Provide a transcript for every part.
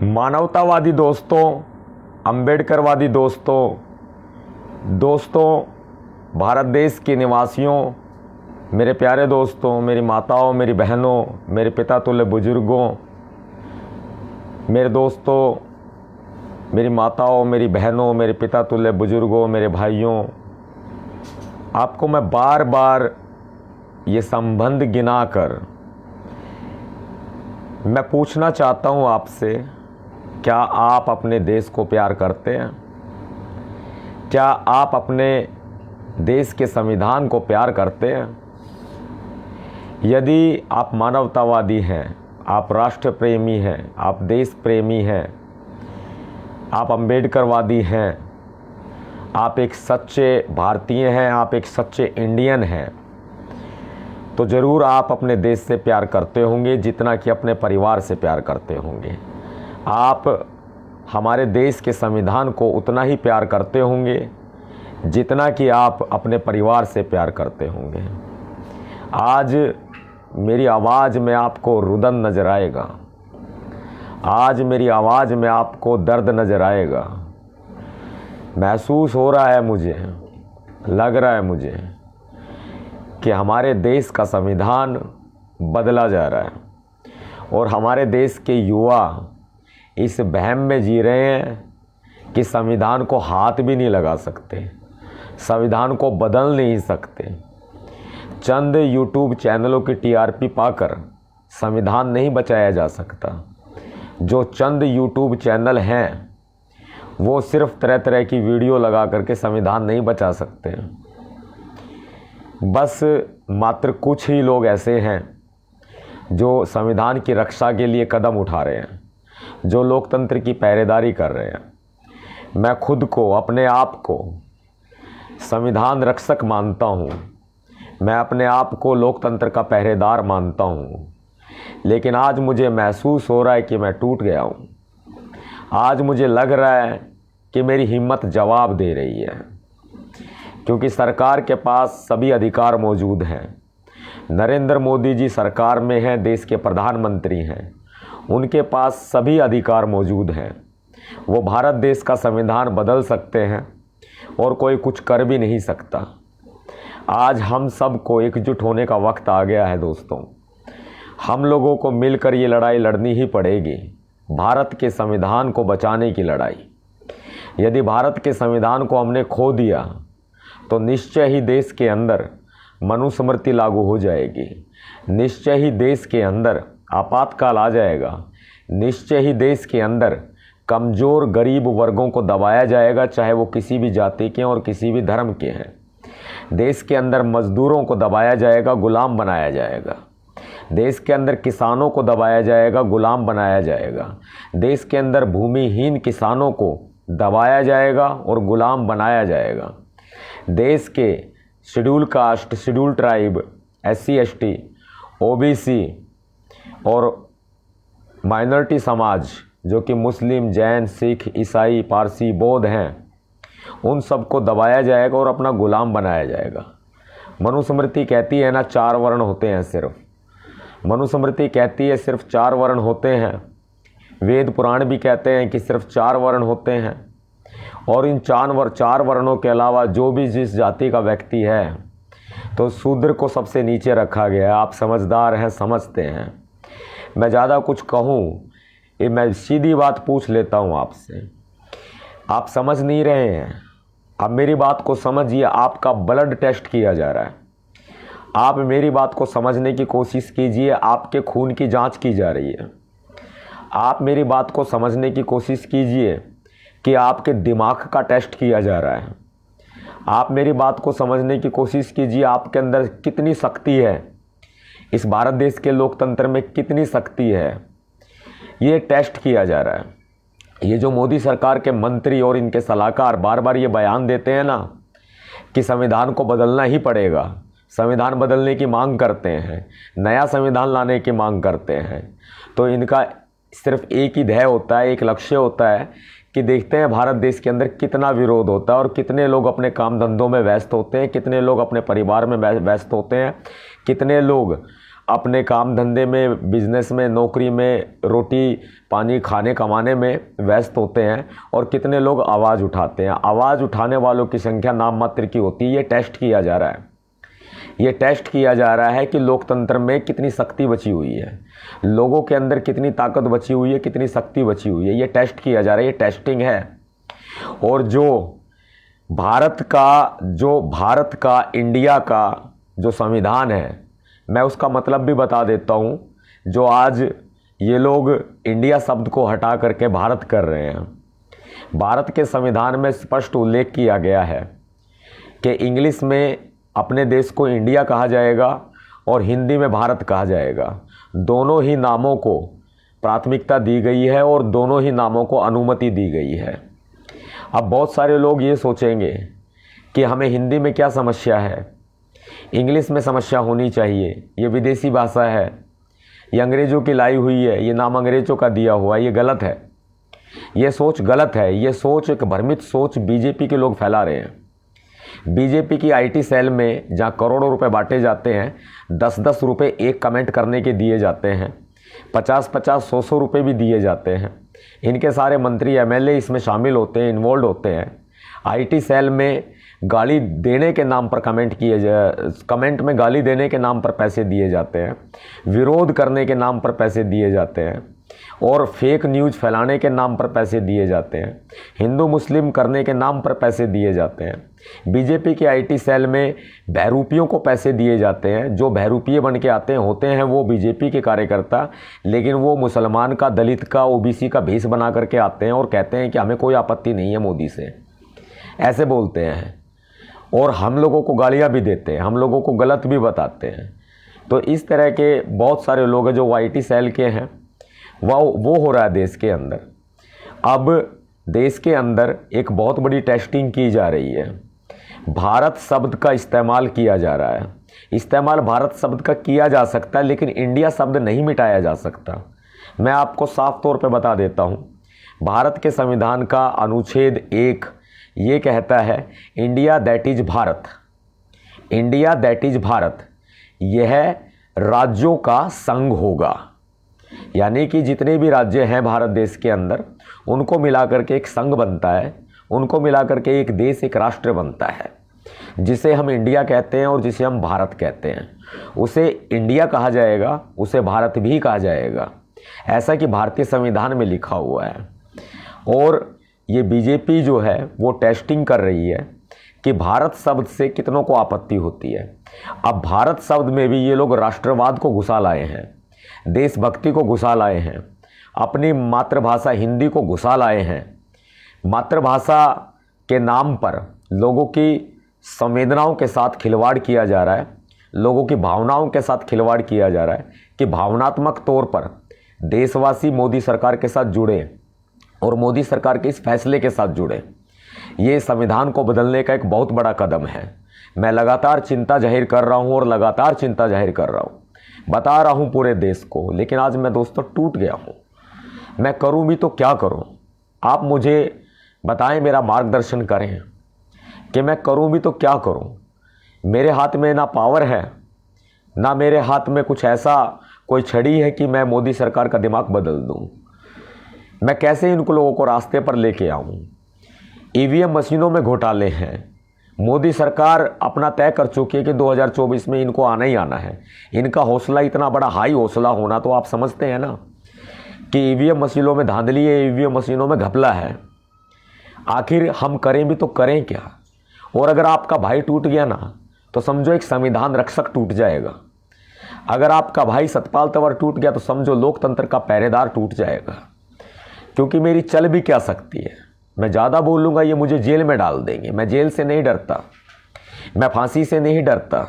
मानवतावादी दोस्तों, अंबेडकरवादी दोस्तों, भारत देश के निवासियों, मेरे प्यारे दोस्तों, मेरी माताओं, मेरी बहनों, मेरे पिता तुल्य बुजुर्गों, मेरे दोस्तों, मेरी माताओं, मेरी बहनों, मेरे पिता तुल्य बुजुर्गों, मेरे भाइयों, आपको मैं बार बार ये संबंध गिनाकर मैं पूछना चाहता हूँ आपसे, क्या आप अपने देश को प्यार करते हैं? क्या आप अपने देश के संविधान को प्यार करते हैं? यदि आप मानवतावादी हैं, आप राष्ट्र प्रेमी हैं, आप देश प्रेमी हैं, आप अंबेडकरवादी हैं, आप एक सच्चे भारतीय हैं, आप एक सच्चे इंडियन हैं, तो ज़रूर आप अपने देश से प्यार करते होंगे जितना कि अपने परिवार से प्यार करते होंगे। आप हमारे देश के संविधान को उतना ही प्यार करते होंगे जितना कि आप अपने परिवार से प्यार करते होंगे। आज मेरी आवाज़ में आपको रुदन नज़र आएगा, आज मेरी आवाज़ में आपको दर्द नज़र आएगा। महसूस हो रहा है मुझे, लग रहा है मुझे कि हमारे देश का संविधान बदला जा रहा है और हमारे देश के युवा इस वहम में जी रहे हैं कि संविधान को हाथ भी नहीं लगा सकते, संविधान को बदल नहीं सकते। चंद यूट्यूब चैनलों की टीआरपी पाकर संविधान नहीं बचाया जा सकता। जो चंद यूट्यूब चैनल हैं वो सिर्फ तरह तरह की वीडियो लगा करके संविधान नहीं बचा सकते। बस मात्र कुछ ही लोग ऐसे हैं जो संविधान की रक्षा के लिए कदम उठा रहे हैं, जो लोकतंत्र की पहरेदारी कर रहे हैं। मैं खुद को, अपने आप को संविधान रक्षक मानता हूँ, मैं अपने आप को लोकतंत्र का पहरेदार मानता हूँ, लेकिन आज मुझे महसूस हो रहा है कि मैं टूट गया हूँ। आज मुझे लग रहा है कि मेरी हिम्मत जवाब दे रही है, क्योंकि सरकार के पास सभी अधिकार मौजूद हैं। नरेंद्र मोदी जी सरकार में हैं, देश के प्रधानमंत्री हैं, उनके पास सभी अधिकार मौजूद हैं। वो भारत देश का संविधान बदल सकते हैं और कोई कुछ कर भी नहीं सकता। आज हम सबको एकजुट होने का वक्त आ गया है दोस्तों। हम लोगों को मिलकर ये लड़ाई लड़नी ही पड़ेगी, भारत के संविधान को बचाने की लड़ाई। यदि भारत के संविधान को हमने खो दिया तो निश्चय ही देश के अंदर मनुस्मृति लागू हो जाएगी, निश्चय ही देश के अंदर आपातकाल आ जाएगा, निश्चय ही देश के अंदर कमज़ोर गरीब वर्गों को दबाया जाएगा, चाहे वो किसी भी जाति के और किसी भी धर्म के हैं। देश के अंदर मज़दूरों को दबाया जाएगा, गुलाम बनाया जाएगा। देश के अंदर किसानों को दबाया जाएगा, गुलाम बनाया जाएगा। देश के अंदर भूमिहीन किसानों को दबाया जाएगा और गुलाम बनाया जाएगा। देश के schedule caste, schedule tribe, SC ST, OBC और माइनॉरिटी समाज जो कि मुस्लिम, जैन, सिख, ईसाई, पारसी, बौद्ध हैं, उन सबको दबाया जाएगा और अपना गुलाम बनाया जाएगा। मनुस्मृति कहती है ना, 4 वर्ण होते हैं सिर्फ। मनुस्मृति कहती है सिर्फ 4 वर्ण होते हैं। वेद पुराण भी कहते हैं कि सिर्फ 4 वर्ण होते हैं, और इन 4 वर्णों के अलावा जो भी जिस जाति का व्यक्ति है, तो शूद्र को सबसे नीचे रखा गया है। आप समझदार हैं, समझते हैं। मैं ज़्यादा कुछ कहूँ, ये मैं सीधी बात पूछ लेता हूँ आपसे। आप समझ नहीं रहे हैं, अब मेरी बात को समझिए। आपका ब्लड टेस्ट किया जा रहा है, आप मेरी बात को समझने की कोशिश कीजिए। आपके खून की जांच की जा रही है। आप मेरी बात को समझने की कोशिश कीजिए कि आपके दिमाग का टेस्ट किया जा रहा है। आप मेरी बात को समझने की कोशिश कीजिए, आपके अंदर कितनी शक्ति है, इस भारत देश के लोकतंत्र में कितनी शक्ति है, ये टेस्ट किया जा रहा है। ये जो मोदी सरकार के मंत्री और इनके सलाहकार बार बार ये बयान देते हैं ना कि संविधान को बदलना ही पड़ेगा, संविधान बदलने की मांग करते हैं, नया संविधान लाने की मांग करते हैं, तो इनका सिर्फ एक ही ध्येय होता है, एक लक्ष्य होता है कि देखते हैं भारत देश के अंदर कितना विरोध होता है और कितने लोग अपने काम धंधों में व्यस्त होते हैं, कितने लोग अपने परिवार में व्यस्त होते हैं, कितने लोग अपने काम धंधे में, बिजनेस में, नौकरी में, रोटी पानी खाने कमाने में व्यस्त होते हैं और कितने लोग आवाज़ उठाते हैं। आवाज़ उठाने वालों की संख्या नाम मात्र की होती है। ये टेस्ट किया जा रहा है, ये टेस्ट किया जा रहा है कि लोकतंत्र में कितनी शक्ति बची हुई है, लोगों के अंदर कितनी ताकत बची हुई है, कितनी शक्ति बची हुई है। ये टेस्ट किया जा रहा है, ये टेस्टिंग है। और जो भारत का इंडिया का जो संविधान है, मैं उसका मतलब भी बता देता हूँ। जो आज ये लोग इंडिया शब्द को हटा करके भारत कर रहे हैं, भारत के संविधान में स्पष्ट उल्लेख किया गया है कि इंग्लिश में अपने देश को इंडिया कहा जाएगा और हिंदी में भारत कहा जाएगा। दोनों ही नामों को प्राथमिकता दी गई है और दोनों ही नामों को अनुमति दी गई है। अब बहुत सारे लोग ये सोचेंगे कि हमें हिंदी में क्या समस्या है, इंग्लिश में समस्या होनी चाहिए, ये विदेशी भाषा है, ये अंग्रेज़ों की लाई हुई है, ये नाम अंग्रेज़ों का दिया हुआ है। ये गलत है, ये सोच गलत है। ये सोच एक भ्रमित सोच बीजेपी के लोग फैला रहे हैं। बीजेपी की आईटी सेल में जहाँ करोड़ों रुपए बांटे जाते हैं, 10-10 रुपये एक कमेंट करने के दिए जाते हैं, 50-50, 100-100 रुपये भी दिए जाते हैं। इनके सारे मंत्री एमएलए इसमें शामिल होते हैं, इन्वॉल्व होते हैं। आईटी सेल में गाली देने के नाम पर कमेंट में गाली देने के नाम पर पैसे दिए जाते हैं, विरोध करने के नाम पर पैसे दिए जाते हैं और फेक न्यूज़ फैलाने के नाम पर पैसे दिए जाते हैं, हिंदू मुस्लिम करने के नाम पर पैसे दिए जाते हैं। बीजेपी के आईटी सेल में बहरूपियों को पैसे दिए जाते हैं। जो बहरूपिये बन के आते हैं होते हैं वो बीजेपी के कार्यकर्ता, लेकिन वो मुसलमान का, दलित का, ओबीसी का भेष बना करके आते हैं और कहते हैं कि हमें कोई आपत्ति नहीं है मोदी से, ऐसे बोलते हैं और हम लोगों को गालियाँ भी देते हैं, हम लोगों को गलत भी बताते हैं। तो इस तरह के बहुत सारे लोग हैं जो आईटी सेल के हैं। वो हो रहा है देश के अंदर। अब देश के अंदर एक बहुत बड़ी टेस्टिंग की जा रही है। भारत शब्द का इस्तेमाल किया जा रहा है। इस्तेमाल भारत शब्द का किया जा सकता है, लेकिन इंडिया शब्द नहीं मिटाया जा सकता। मैं आपको साफ तौर पे बता देता हूँ, भारत के संविधान का अनुच्छेद 1 ये कहता है India that is Bharat. India that is Bharat, यह राज्यों का संघ होगा। यानी कि जितने भी राज्य हैं भारत देश के अंदर, उनको मिलाकर के एक संघ बनता है, उनको मिलाकर के एक देश, एक राष्ट्र बनता है, जिसे हम इंडिया कहते हैं और जिसे हम भारत कहते हैं। उसे इंडिया कहा जाएगा, उसे भारत भी कहा जाएगा, ऐसा कि भारतीय संविधान में लिखा हुआ है। और ये बीजेपी जो है वो टेस्टिंग कर रही है कि भारत शब्द से कितनों को आपत्ति होती है। अब भारत शब्द में भी ये लोग राष्ट्रवाद को घुसा लाए हैं, देशभक्ति को घुसा लाए हैं, अपनी मातृभाषा हिंदी को घुसा लाए हैं। मातृभाषा के नाम पर लोगों की संवेदनाओं के साथ खिलवाड़ किया जा रहा है, लोगों की भावनाओं के साथ खिलवाड़ किया जा रहा है कि भावनात्मक तौर पर देशवासी मोदी सरकार के साथ जुड़े और मोदी सरकार के इस फैसले के साथ जुड़े। ये संविधान को बदलने का एक बहुत बड़ा कदम है। मैं लगातार चिंता जाहिर कर रहा हूँ और लगातार चिंता जाहिर कर रहा हूँ, बता रहा हूँ पूरे देश को, लेकिन आज मैं दोस्तों टूट गया हूँ। मैं करूँ भी तो क्या करूँ? आप मुझे बताएं, मेरा मार्गदर्शन करें कि मैं करूँ भी तो क्या करूँ। मेरे हाथ में ना पावर है, ना मेरे हाथ में कुछ ऐसा कोई छड़ी है कि मैं मोदी सरकार का दिमाग बदल दूँ। मैं कैसे इन लोगों को रास्ते पर लेके आऊँ? ईवीएम मशीनों में घोटाले हैं। मोदी सरकार अपना तय कर चुकी है कि 2024 में इनको आना ही आना है। इनका हौसला इतना बड़ा हाई हौसला होना तो आप समझते हैं ना कि ईवीएम मशीनों में धांधली है, ईवीएम मशीनों में घपला है। आखिर हम करें भी तो करें क्या? और अगर आपका भाई टूट गया ना तो समझो एक संविधान रक्षक टूट जाएगा। अगर आपका भाई सतपाल तंवर टूट गया तो समझो लोकतंत्र का पहरेदार टूट जाएगा। क्योंकि मेरी चल भी क्या सकती है, मैं ज़्यादा बोलूँगा ये मुझे जेल में डाल देंगे। मैं जेल से नहीं डरता, मैं फांसी से नहीं डरता,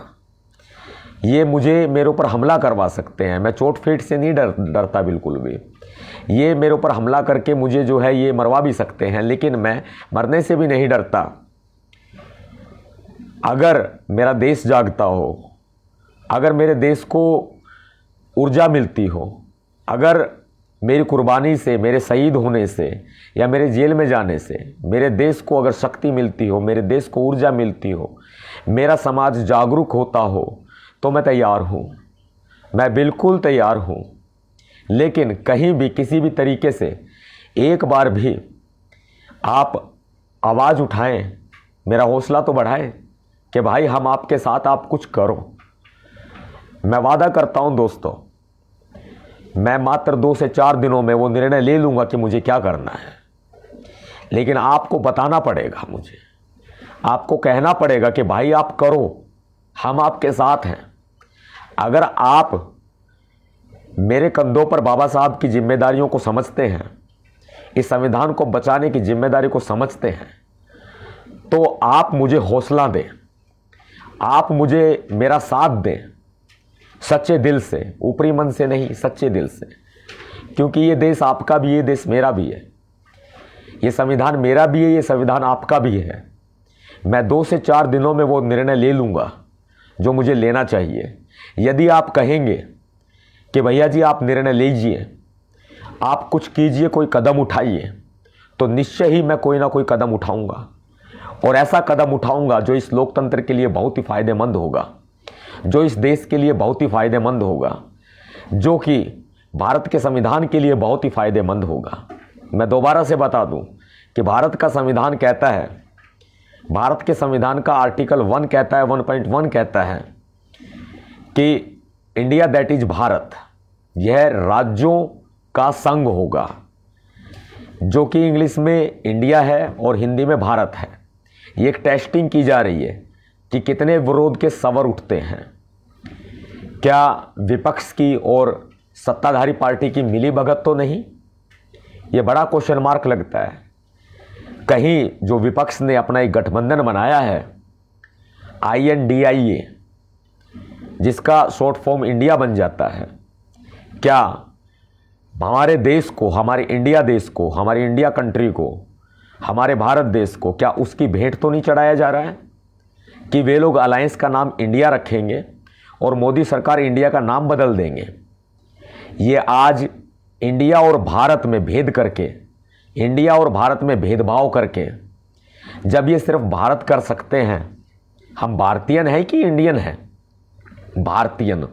ये मेरे ऊपर हमला करवा सकते हैं। मैं चोट फेट से नहीं डरता बिल्कुल भी। ये मेरे ऊपर हमला करके मुझे जो है ये मरवा भी सकते हैं, लेकिन मैं मरने से भी नहीं डरता। अगर मेरा देश जागता हो, अगर मेरे देश को ऊर्जा मिलती हो, अगर मेरी कुर्बानी से, मेरे शहीद होने से या मेरे जेल में जाने से मेरे देश को अगर शक्ति मिलती हो, मेरे देश को ऊर्जा मिलती हो, मेरा समाज जागरूक होता हो, तो मैं तैयार हूँ। मैं बिल्कुल तैयार हूँ, लेकिन कहीं भी किसी भी तरीके से एक बार भी आप आवाज़ उठाएं, मेरा हौसला तो बढ़ाएं कि भाई हम आपके साथ, आप कुछ करो। मैं वादा करता हूँ दोस्तों, मैं मात्र 2 से 4 दिनों में वो निर्णय ले लूँगा कि मुझे क्या करना है, लेकिन आपको बताना पड़ेगा, मुझे आपको कहना पड़ेगा कि भाई आप करो, हम आपके साथ हैं। अगर आप मेरे कंधों पर बाबा साहब की जिम्मेदारियों को समझते हैं, इस संविधान को बचाने की जिम्मेदारी को समझते हैं, तो आप मुझे हौसला दें, आप मुझे मेरा साथ दें सच्चे दिल से, ऊपरी मन से नहीं, सच्चे दिल से। क्योंकि ये देश आपका भी है, ये देश मेरा भी है, ये संविधान मेरा भी है, ये संविधान आपका भी है। मैं 2 से 4 दिनों में वो निर्णय ले लूँगा जो मुझे लेना चाहिए। यदि आप कहेंगे कि भैया जी आप निर्णय लीजिए, आप कुछ कीजिए, कोई कदम उठाइए, तो निश्चय ही मैं कोई ना कोई कदम उठाऊंगा, और ऐसा कदम उठाऊंगा जो इस लोकतंत्र के लिए बहुत ही फायदेमंद होगा, जो इस देश के लिए बहुत ही फायदेमंद होगा, जो कि भारत के संविधान के लिए बहुत ही फायदेमंद होगा। मैं दोबारा से बता दूं कि भारत का संविधान कहता है, भारत के संविधान का आर्टिकल 1 कहता है, 1.1 कहता है कि इंडिया दैट इज भारत, यह राज्यों का संघ होगा, जो कि इंग्लिश में इंडिया है और हिंदी में भारत है। ये एक टेस्टिंग की जा रही है कि कितने विरोध के सवाल उठते हैं, क्या विपक्ष की और सत्ताधारी पार्टी की मिलीभगत तो नहीं, ये बड़ा क्वेश्चन मार्क लगता है। कहीं जो विपक्ष ने अपना एक गठबंधन बनाया है INDIA, जिसका शॉर्ट फॉर्म इंडिया बन जाता है, क्या हमारे देश को, हमारे इंडिया देश को, हमारी इंडिया कंट्री को, हमारे भारत देश को, क्या उसकी भेंट तो नहीं चढ़ाया जा रहा है कि वे लोग अलायंस का नाम इंडिया रखेंगे और मोदी सरकार इंडिया का नाम बदल देंगे। ये आज इंडिया और भारत में भेद करके, इंडिया और भारत में भेदभाव करके, जब ये सिर्फ भारत कर सकते हैं, हम भारतीयन हैं कि इंडियन हैं? भारतीयन,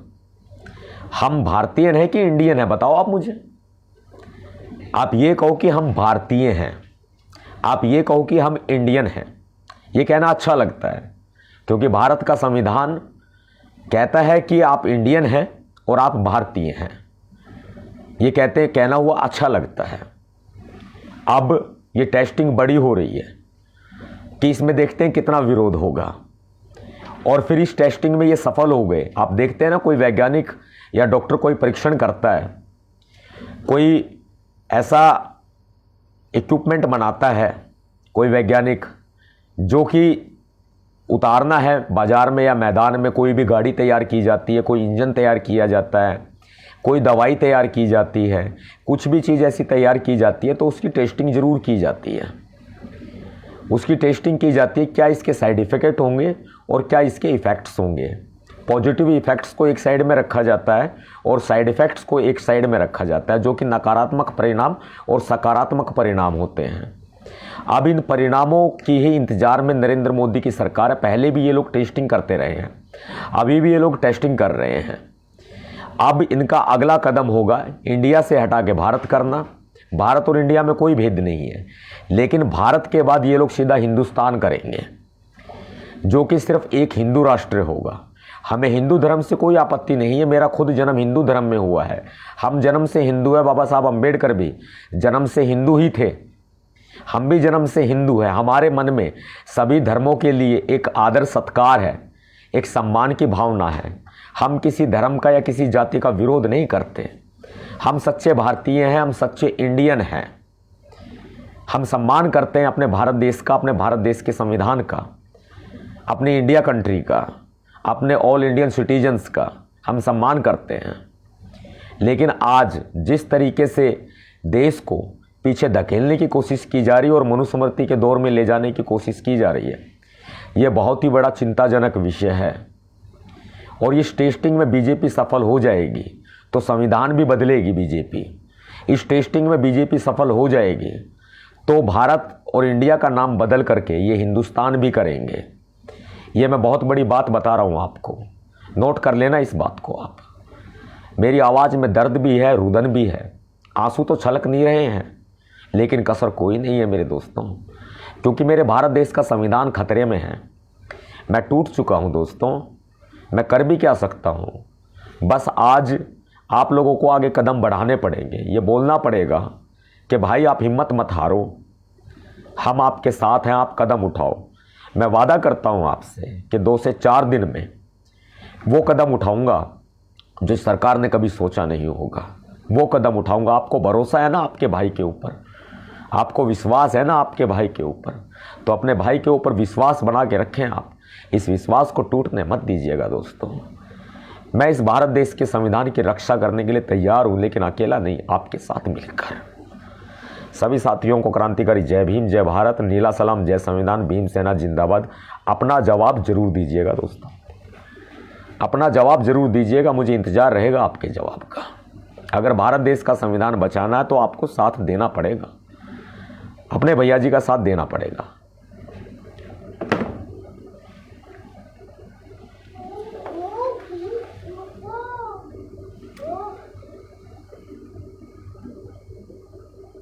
हम भारतीयन हैं कि इंडियन हैं? बताओ आप मुझे। आप ये कहो कि हम भारतीय हैं, आप ये कहो कि हम इंडियन हैं, ये कहना अच्छा लगता है, क्योंकि भारत का संविधान कहता है कि आप इंडियन हैं और आप भारतीय हैं। ये कहना हुआ अच्छा लगता है। अब ये टेस्टिंग बड़ी हो रही है कि इसमें देखते हैं कितना विरोध होगा, और फिर इस टेस्टिंग में ये सफल हो गए। आप देखते हैं ना, कोई वैज्ञानिक या डॉक्टर कोई परीक्षण करता है, कोई ऐसा इक्विपमेंट बनाता है, कोई वैज्ञानिक, जो कि उतारना है बाज़ार में या मैदान में, कोई भी गाड़ी तैयार की जाती है, कोई इंजन तैयार किया जाता है, कोई दवाई तैयार की जाती है, कुछ भी चीज़ ऐसी तैयार की जाती है, तो उसकी टेस्टिंग ज़रूर की जाती है। उसकी टेस्टिंग की जाती है, क्या इसके साइड इफ़ेक्ट होंगे और क्या इसके इफ़ेक्ट्स होंगे। पॉजिटिव इफ़ेक्ट्स को एक साइड में रखा जाता है और साइड इफ़ेक्ट्स को एक साइड में रखा जाता है, जो कि नकारात्मक परिणाम और सकारात्मक परिणाम होते हैं। अब इन परिणामों की ही इंतज़ार में नरेंद्र मोदी की सरकार है। पहले भी ये लोग टेस्टिंग करते रहे हैं, अभी भी ये लोग टेस्टिंग कर रहे हैं। अब इनका अगला कदम होगा इंडिया से हटा के भारत करना। भारत और इंडिया में कोई भेद नहीं है, लेकिन भारत के बाद ये लोग सीधा हिंदुस्तान करेंगे, जो कि सिर्फ एक हिंदू राष्ट्र होगा। हमें हिंदू धर्म से कोई आपत्ति नहीं है, मेरा खुद जन्म हिंदू धर्म में हुआ है, हम जन्म से हिंदू है। बाबा साहब अम्बेडकर भी जन्म से हिंदू ही थे, हम भी जन्म से हिंदू हैं। हमारे मन में सभी धर्मों के लिए एक आदर सत्कार है, एक सम्मान की भावना है। हम किसी धर्म का या किसी जाति का विरोध नहीं करते। हम सच्चे भारतीय हैं, हम सच्चे इंडियन हैं। हम सम्मान करते हैं अपने भारत देश का, अपने भारत देश के संविधान का, अपनी इंडिया कंट्री का, अपने ऑल इंडियन सिटीजन्स का हम सम्मान करते हैं। लेकिन आज जिस तरीके से देश को पीछे धकेलने की कोशिश की जा रही है और मनुस्मृति के दौर में ले जाने की कोशिश की जा रही है, ये बहुत ही बड़ा चिंताजनक विषय है। और इस टेस्टिंग में बीजेपी सफल हो जाएगी तो संविधान भी बदलेगी बीजेपी। इस टेस्टिंग में बीजेपी सफल हो जाएगी तो भारत और इंडिया का नाम बदल करके ये हिंदुस्तान भी करेंगे। ये मैं बहुत बड़ी बात बता रहा हूँ आपको, नोट कर लेना इस बात को आप। मेरी आवाज़ में दर्द भी है, रुदन भी है, आंसू तो छलक नहीं रहे हैं, लेकिन कसर कोई नहीं है मेरे दोस्तों, क्योंकि मेरे भारत देश का संविधान खतरे में है। मैं टूट चुका हूं दोस्तों, मैं कर भी क्या सकता हूं। बस आज आप लोगों को आगे कदम बढ़ाने पड़ेंगे, ये बोलना पड़ेगा कि भाई आप हिम्मत मत हारो, हम आपके साथ हैं, आप कदम उठाओ। मैं वादा करता हूं आपसे कि 2 से 4 दिन में वो कदम उठाऊंगा जो सरकार ने कभी सोचा नहीं होगा, वो कदम उठाऊंगा। आपको भरोसा है ना आपके भाई के ऊपर, आपको विश्वास है ना आपके भाई के ऊपर, तो अपने भाई के ऊपर विश्वास बना के रखें। आप इस विश्वास को टूटने मत दीजिएगा दोस्तों। मैं इस भारत देश के संविधान की रक्षा करने के लिए तैयार हूं, लेकिन अकेला नहीं, आपके साथ मिलकर। सभी साथियों को क्रांतिकारी जय भीम, जय भारत, नीला सलाम, जय संविधान, भीम सेना जिंदाबाद। अपना जवाब जरूर दीजिएगा दोस्तों, अपना जवाब जरूर दीजिएगा, मुझे इंतजार रहेगा आपके जवाब का। अगर भारत देश का संविधान बचाना है तो आपको साथ देना पड़ेगा, अपने भैया जी का साथ देना पड़ेगा।